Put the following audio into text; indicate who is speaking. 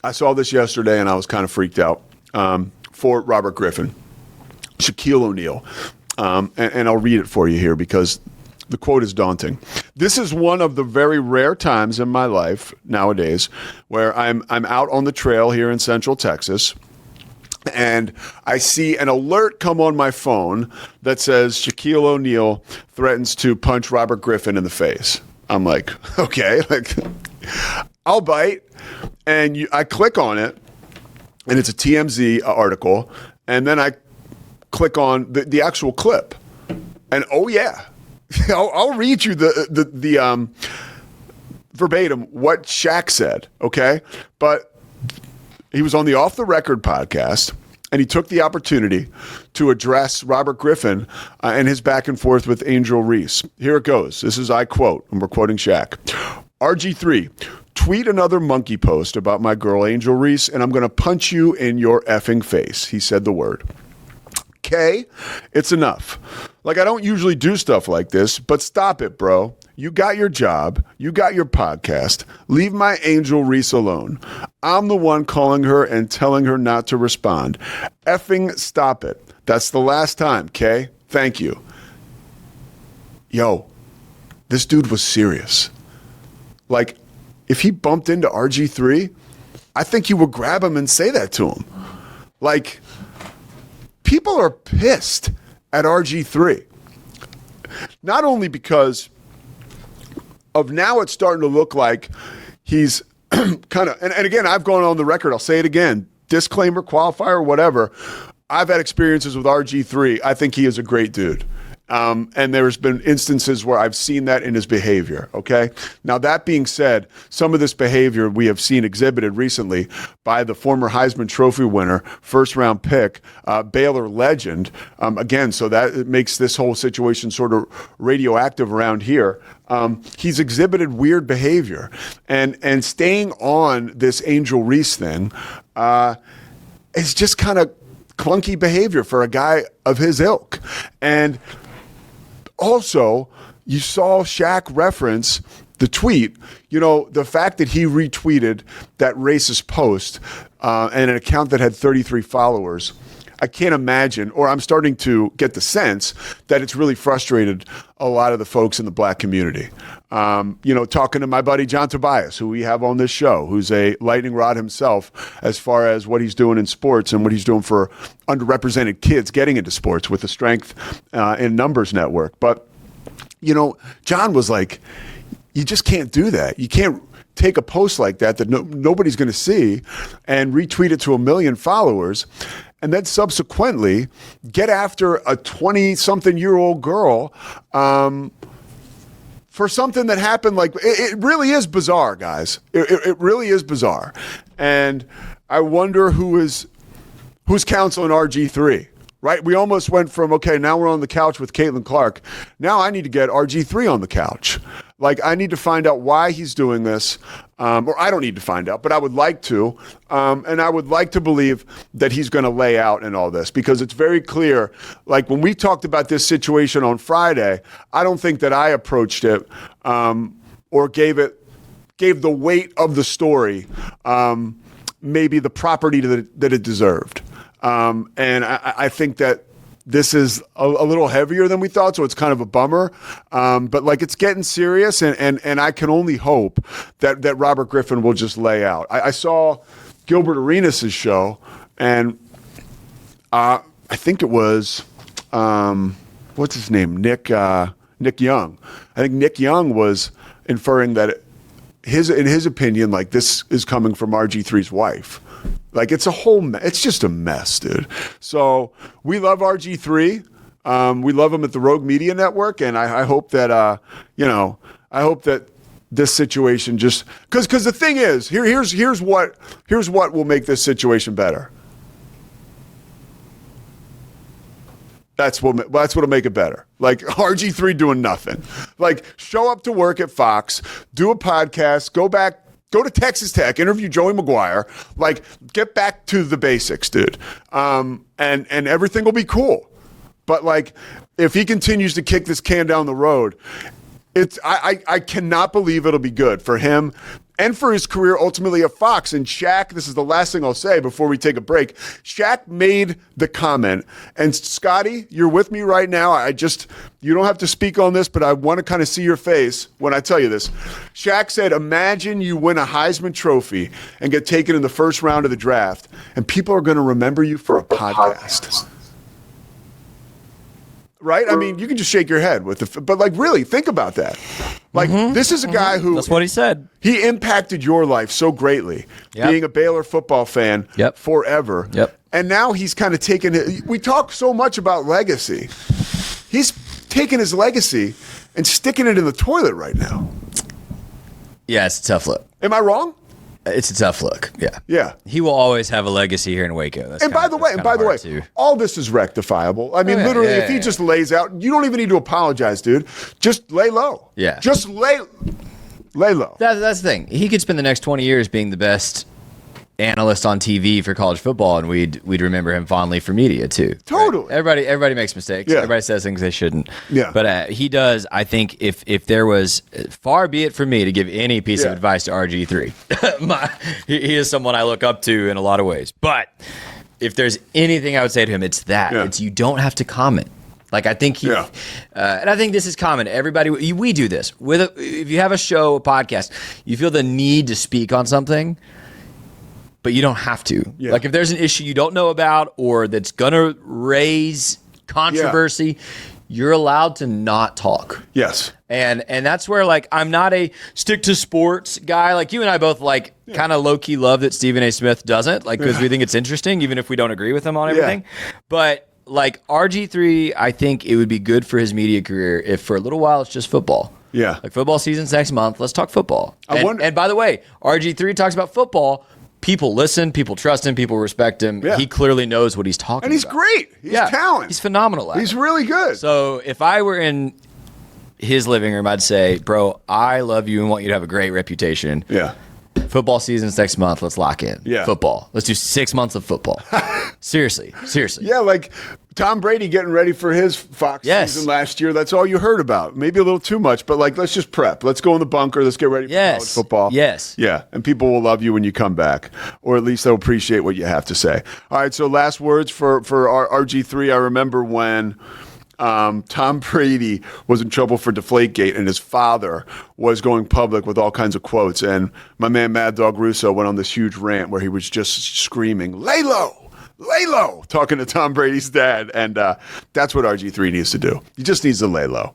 Speaker 1: I saw this yesterday and I was kind of freaked out for Robert Griffin, Shaquille O'Neal. And I'll read it for you here because the quote is daunting. This is one of the very rare times in my life nowadays where I'm out on the trail here in Central Texas and I see an alert come on my phone that says Shaquille O'Neal threatens to punch Robert Griffin in the face. I'm like, okay, I'll bite. And I click on it, and it's a TMZ article, and then I click on the actual clip. And oh yeah, I'll read you the verbatim what Shaq said, okay? But he was on the Off the Record podcast, and he took the opportunity to address Robert Griffin and his back and forth with Angel Reese. Here it goes. This is, I quote, and we're quoting Shaq. RG3, tweet another monkey post about my girl Angel Reese, and I'm going to punch you in your effing face. He said the word. Okay, it's enough. Like, I don't usually do stuff like this, but stop it, bro. You got your job. You got your podcast. Leave my Angel Reese alone. I'm the one calling her and telling her not to respond. Effing stop it. That's the last time, okay? Thank you. Yo, this dude was serious. Like, if he bumped into RG3, I think you would grab him and say that to him. Like, people are pissed at RG3. Not only because of now it's starting to look like he's kind of, and again, I've gone on the record, I'll say it again, disclaimer, qualifier, whatever. I've had experiences with RG3. I think he is a great dude. And there's been instances where I've seen that in his behavior, okay? Now, that being said, some of this behavior we have seen exhibited recently by the former Heisman Trophy winner, first-round pick, Baylor legend. Again, so that makes this whole situation sort of radioactive around here. He's exhibited weird behavior. And staying on this Angel Reese thing is just kind of clunky behavior for a guy of his ilk. And also, you saw Shaq reference the tweet, you know, the fact that he retweeted that racist post and an account that had 33 followers. I can't imagine, or I'm starting to get the sense that it's really frustrated a lot of the folks in the black community. You know, talking to my buddy John Tobias, who we have on this show, who's a lightning rod himself as far as what he's doing in sports and what he's doing for underrepresented kids getting into sports with the Strength in Numbers Network. But, you know, John was like, you just can't do that. You can't take a post like that nobody's going to see and retweet it to 1 million followers and then subsequently get after a 20-something-year-old girl for something that happened. Like, it really is bizarre, guys. It really is bizarre. And I wonder who's counseling RG3, right? We almost went from, okay, now we're on the couch with Caitlin Clark. Now I need to get RG3 on the couch. Like, I need to find out why he's doing this, or I don't need to find out, but I would like to, and I would like to believe that he's going to lay out in all this, because it's very clear, like when we talked about this situation on Friday, I don't think that I approached it or gave the weight of the story maybe the property that it deserved. And I think that this is a little heavier than we thought, so it's kind of a bummer. But like, it's getting serious, and I can only hope that Robert Griffin will just lay out. I saw Gilbert Arenas' show, and I think it was what's his name, Nick Young. I think Nick Young was inferring that in his opinion, like, this is coming from RG3's wife. Like, it's it's just a mess, dude. So we love RG3. We love him at the Rogue Media Network. And I hope that, I hope that this situation just, cause the thing is, here's what will make this situation better. That's what'll make it better. Like, RG3 doing nothing. Like, show up to work at Fox, do a podcast, go to Texas Tech, interview Joey McGuire, like, get back to the basics, dude. And everything will be cool. But like, if he continues to kick this can down the road, I cannot believe it'll be good for him and for his career ultimately at Fox. And Shaq, this is the last thing I'll say before we take a break. Shaq made the comment, and Scotty, you're with me right now. You don't have to speak on this, but I want to kind of see your face when I tell you this. Shaq said, imagine you win a Heisman Trophy and get taken in the first round of the draft, and people are going to remember you for a podcast. Right? I mean, you can just shake your head but like, really, think about that. Like, this is a guy who...
Speaker 2: That's what he said.
Speaker 1: He impacted your life so greatly, being a Baylor football fan forever.
Speaker 2: Yep.
Speaker 1: And now he's kind of taken it. We talk so much about legacy. He's taking his legacy and sticking it in the toilet right now.
Speaker 2: Yeah, it's a tough look.
Speaker 1: Am I wrong?
Speaker 2: It's a tough look. Yeah.
Speaker 1: Yeah.
Speaker 2: He will always have a legacy here in Waco.
Speaker 1: By the way, all this is rectifiable. I mean, literally, if he just lays out, you don't even need to apologize, dude. Just lay low.
Speaker 2: Yeah.
Speaker 1: Just lay low.
Speaker 2: That's the thing. He could spend the next 20 years being the best analyst on TV for college football, and we'd remember him fondly for media too.
Speaker 1: Totally.
Speaker 2: Right? Everybody makes mistakes.
Speaker 1: Yeah.
Speaker 2: Everybody says things they shouldn't.
Speaker 1: Yeah.
Speaker 2: But he does. I think if there was, far be it from me to give any piece of advice to RG3. He is someone I look up to in a lot of ways. But if there's anything I would say to him, it's that.
Speaker 1: Yeah.
Speaker 2: It's you don't have to comment. Like, I think and I think this is common. Everybody, we do this. If you have a show, a podcast, you feel the need to speak on something, but you don't have to.
Speaker 1: Yeah.
Speaker 2: Like, if there's an issue you don't know about or that's going to raise controversy, you're allowed to not talk.
Speaker 1: Yes.
Speaker 2: And that's where, like, I'm not a stick to sports guy. Like, you and I both, like, kind of low-key love that Stephen A. Smith doesn't, like, because we think it's interesting, even if we don't agree with him on everything. But, like, RG3, I think it would be good for his media career if for a little while it's just football.
Speaker 1: Yeah.
Speaker 2: Like, football season's next month. Let's talk football. And by the way, RG3 talks about football. People listen, people trust him, people respect him. Yeah. He clearly knows what he's talking about.
Speaker 1: And he's great. He's talented.
Speaker 2: He's phenomenal at it.
Speaker 1: He's really good.
Speaker 2: So if I were in his living room, I'd say, bro, I love you and want you to have a great reputation.
Speaker 1: Yeah.
Speaker 2: Football season's next month. Let's lock in.
Speaker 1: Yeah.
Speaker 2: Football. Let's do 6 months of football. Seriously.
Speaker 1: Yeah, like Tom Brady getting ready for his Fox season last year. That's all you heard about. Maybe a little too much, but like, let's just prep. Let's go in the bunker. Let's get ready for college football.
Speaker 2: Yes.
Speaker 1: Yeah, and people will love you when you come back, or at least they'll appreciate what you have to say. All right, so last words for RG3. I remember when Tom Brady was in trouble for Deflategate, and his father was going public with all kinds of quotes. And my man Mad Dog Russo went on this huge rant where he was just screaming, lay low, talking to Tom Brady's dad. And that's what RG3 needs to do. He just needs to lay low.